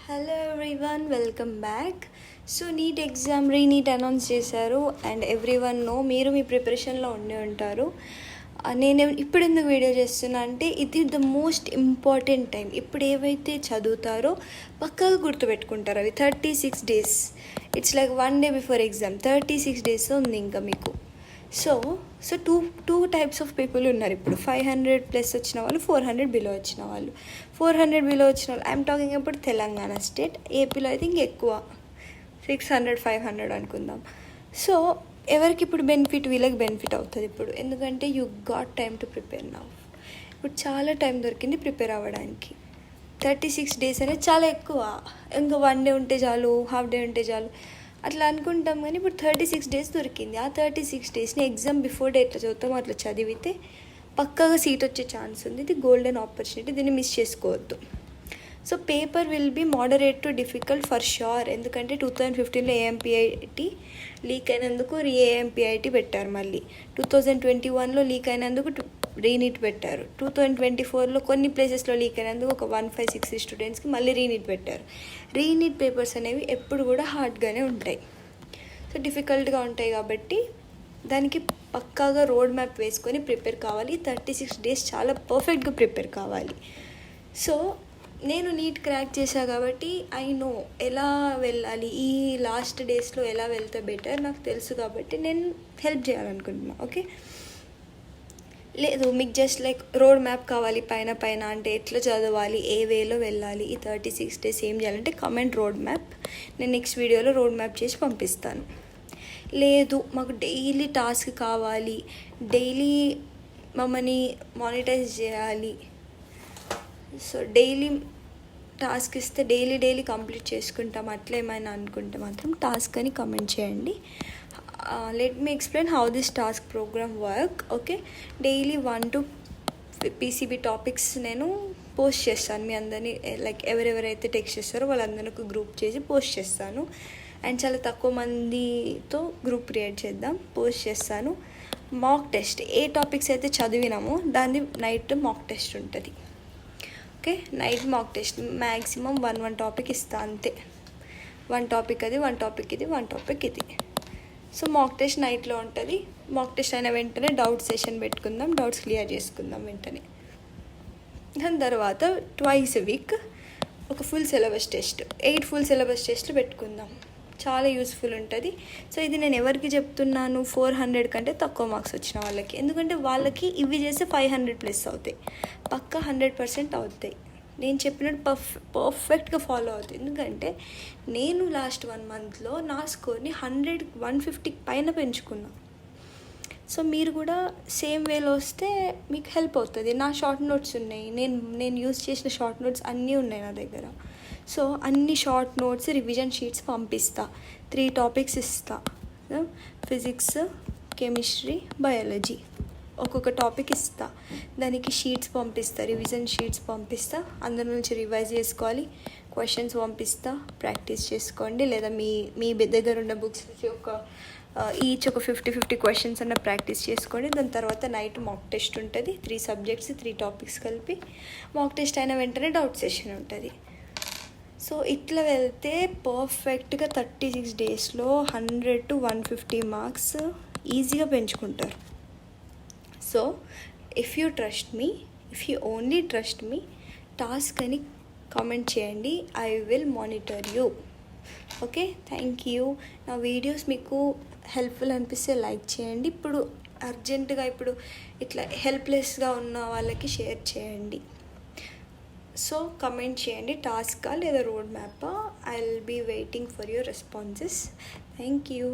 Hello everyone, welcome back. So NEET exam re-NEET announce చేశారు and everyone no మీరు మీ ప్రిపరేషన్లో ఉండి ఉంటారు. నేను ఇప్పుడు ఎందుకు వీడియో చేస్తున్నా అంటే ఇది ద మోస్ట్ ఇంపార్టెంట్ టైం. ఇప్పుడు ఏవైతే చదువుతారో పక్కగా గుర్తుపెట్టుకుంటారు. అవి 36 days. It's like 1 day before exam. 36 days ఉంది ఇంకా మీకు. So two types of people ఉన్నారు ఇప్పుడు. 500+ వచ్చిన వాళ్ళు, 400 బిలో వచ్చిన వాళ్ళు. 400 బిలో వచ్చిన వాళ్ళు, ఐఎమ్ టాకింగ్ అప్పుడు తెలంగాణ స్టేట్. ఏపీలో అయితే ఇంకెక్కువ, 600 500 అనుకుందాం. సో ఎవరికి ఇప్పుడు బెనిఫిట్? వీళ్ళకి బెనిఫిట్ అవుతుంది ఇప్పుడు. ఎందుకంటే you got time to prepare now. ఇప్పుడు చాలా టైం దొరికింది ప్రిపేర్ అవ్వడానికి. 36 days అనేది చాలా ఎక్కువ. ఇంకా 1 day ఉంటే చాలు, హాఫ్ డే ఉంటే చాలు అట్లా అనుకుంటాం. కానీ ఇప్పుడు 36 days దొరికింది. ఆ 36 daysని ఎగ్జామ్ బిఫోర్ డే ఎట్లా చదువుతామో అట్లా చదివితే పక్కాగా సీట్ వచ్చే ఛాన్స్ ఉంది. ఇది గోల్డెన్ ఆపర్చునిటీ, దీన్ని మిస్ చేసుకోవద్దు. So paper will be moderate to difficult for sure. ఎందుకంటే 2015లో ఏఎంపిఐటి లీక్ అయినందుకు ఏఎంపిఐటి పెట్టారు. మళ్ళీ 2021లో లీక్ అయినందుకు రీనీట్ పెట్టారు. 2024లో కొన్ని ప్లేసెస్లో లీక్ అయినందుకు ఒక 156 స్టూడెంట్స్కి మళ్ళీ రీనీట్ పెట్టారు. రీనీట్ పేపర్స్ అనేవి ఎప్పుడు కూడా హార్డ్గానే ఉంటాయి. సో డిఫికల్ట్గా ఉంటాయి కాబట్టి దానికి పక్కాగా రోడ్ మ్యాప్ వేసుకొని ప్రిపేర్ కావాలి. 36 days చాలా పర్ఫెక్ట్గా ప్రిపేర్ కావాలి. సో నేను నీట్ క్రాక్ చేశాను కాబట్టి ఐ నో ఎలా వెళ్ళాలి, ఈ లాస్ట్ డేస్లో ఎలా వెళ్తే బెటర్ నాకు తెలుసు. కాబట్టి నేను హెల్ప్ చేయాలనుకుంటున్నా. ఓకే, లేదు మీకు జస్ట్ లైక్ రోడ్ మ్యాప్ కావాలి పైన అంటే ఎట్లా చదవాలి, ఏ వేలో వెళ్ళాలి, ఈ 36 days ఏం చేయాలంటే కమెంట్ రోడ్ మ్యాప్. నేను నెక్స్ట్ వీడియోలో రోడ్ మ్యాప్ చేసి పంపిస్తాను. లేదు మాకు డైలీ టాస్క్ కావాలి, డైలీ మమ్మల్ని మానిటైజ్ చేయాలి, సో డైలీ టాస్క్ ఇస్తే డైలీ కంప్లీట్ చేసుకుంటాం అట్లా ఏమైనా అనుకుంటే మాత్రం టాస్క్ అని కమెంట్ చేయండి. Let me explain how this task program work. Okay, daily 1 to PCB topics నేను పోస్ట్ చేస్తాను. మీ అందరినీ లైక్ ఎవరెవరైతే టెక్స్ట్ చేస్తారో వాళ్ళందరినీ ఒక గ్రూప్ చేసి పోస్ట్ చేస్తాను. అండ్ చాలా తక్కువ మందితో గ్రూప్ క్రియేట్ చేద్దాం, పోస్ట్ చేస్తాను. మాక్ టెస్ట్, ఏ టాపిక్స్ అయితే చదివినామో దాన్ని నైట్ మాక్ టెస్ట్ ఉంటుంది. Okay, night mock test maximum 1 topic ఇస్తా అంతే. 1 టాపిక్ అది, 1 టాపిక్ ఇది, 1 టాపిక్ ఇది. సో మాక్ టెస్ట్ నైట్లో ఉంటుంది. మాక్ టెస్ట్ అయిన వెంటనే డౌట్ సెషన్ పెట్టుకుందాం, డౌట్స్ క్లియర్ చేసుకుందాం వెంటనే. దాని తర్వాత ట్వైస్ a week ఒక full syllabus test, 8 full syllabus టెస్ట్లు పెట్టుకుందాం. చాలా యూస్ఫుల్ ఉంటుంది. సో ఇది నేను ఎవరికి చెప్తున్నాను? 400 కంటే తక్కువ మార్క్స్ వచ్చిన వాళ్ళకి. ఎందుకంటే వాళ్ళకి ఇవి చేస్తే 500+ అవుతాయి, పక్కా 100% అవుతాయి. నేను చెప్పినట్టు పర్ఫెక్ట్గా ఫాలో అవుతుంది. ఎందుకంటే నేను లాస్ట్ 1 monthలో నా స్కోర్ని 150 పైన పెంచుకున్నా. సో మీరు కూడా సేమ్ వేలో వస్తే మీకు హెల్ప్ అవుతుంది. నా షార్ట్ నోట్స్ ఉన్నాయి, నేను యూజ్ చేసిన షార్ట్ నోట్స్ అన్నీ ఉన్నాయి నా దగ్గర. సో అన్ని షార్ట్ నోట్స్, రివిజన్ షీట్స్ పంపిస్తా. 3 టాపిక్స్ ఇస్తా, ఫిజిక్స్, కెమిస్ట్రీ, బయాలజీ. ఒక్కొక్క టాపిక్ ఇస్తా, దానికి షీట్స్ పంపిస్తా, రివిజన్ షీట్స్ పంపిస్తా. అందరి నుంచి రివైజ్ చేసుకోవాలి, క్వశ్చన్స్ పంపిస్తా, ప్రాక్టీస్ చేసుకోండి. లేదా మీ దగ్గర ఉన్న బుక్స్ ఈచ్ ఒక 50 క్వశ్చన్స్ అన్న ప్రాక్టీస్ చేసుకోండి. దాని తర్వాత నైట్ మాక్ టెస్ట్ ఉంటుంది. 3 subjects 3 టాపిక్స్ కలిపి. మాక్ టెస్ట్ అయిన వెంటనే డౌట్ సెషన్ ఉంటుంది. సో ఇట్లా వెళ్తే పర్ఫెక్ట్గా 36 daysలో 100 to 150 మార్క్స్ ఈజీగా పెంచుకుంటారు. So if you only trust me, task అని కామెంట్ చేయండి. I will monitor you. Okay, thank you. నా వీడియోస్ మీకు హెల్ప్ఫుల్ అనిపిస్తే లైక్ చేయండి. ఇప్పుడు అర్జెంటుగా ఇట్లా హెల్ప్లెస్గా ఉన్న వాళ్ళకి షేర్ చేయండి. సో కమెంట్ చేయండి, టాస్కా లేదా రోడ్ మ్యాపా. I will be waiting for your responses. Thank you.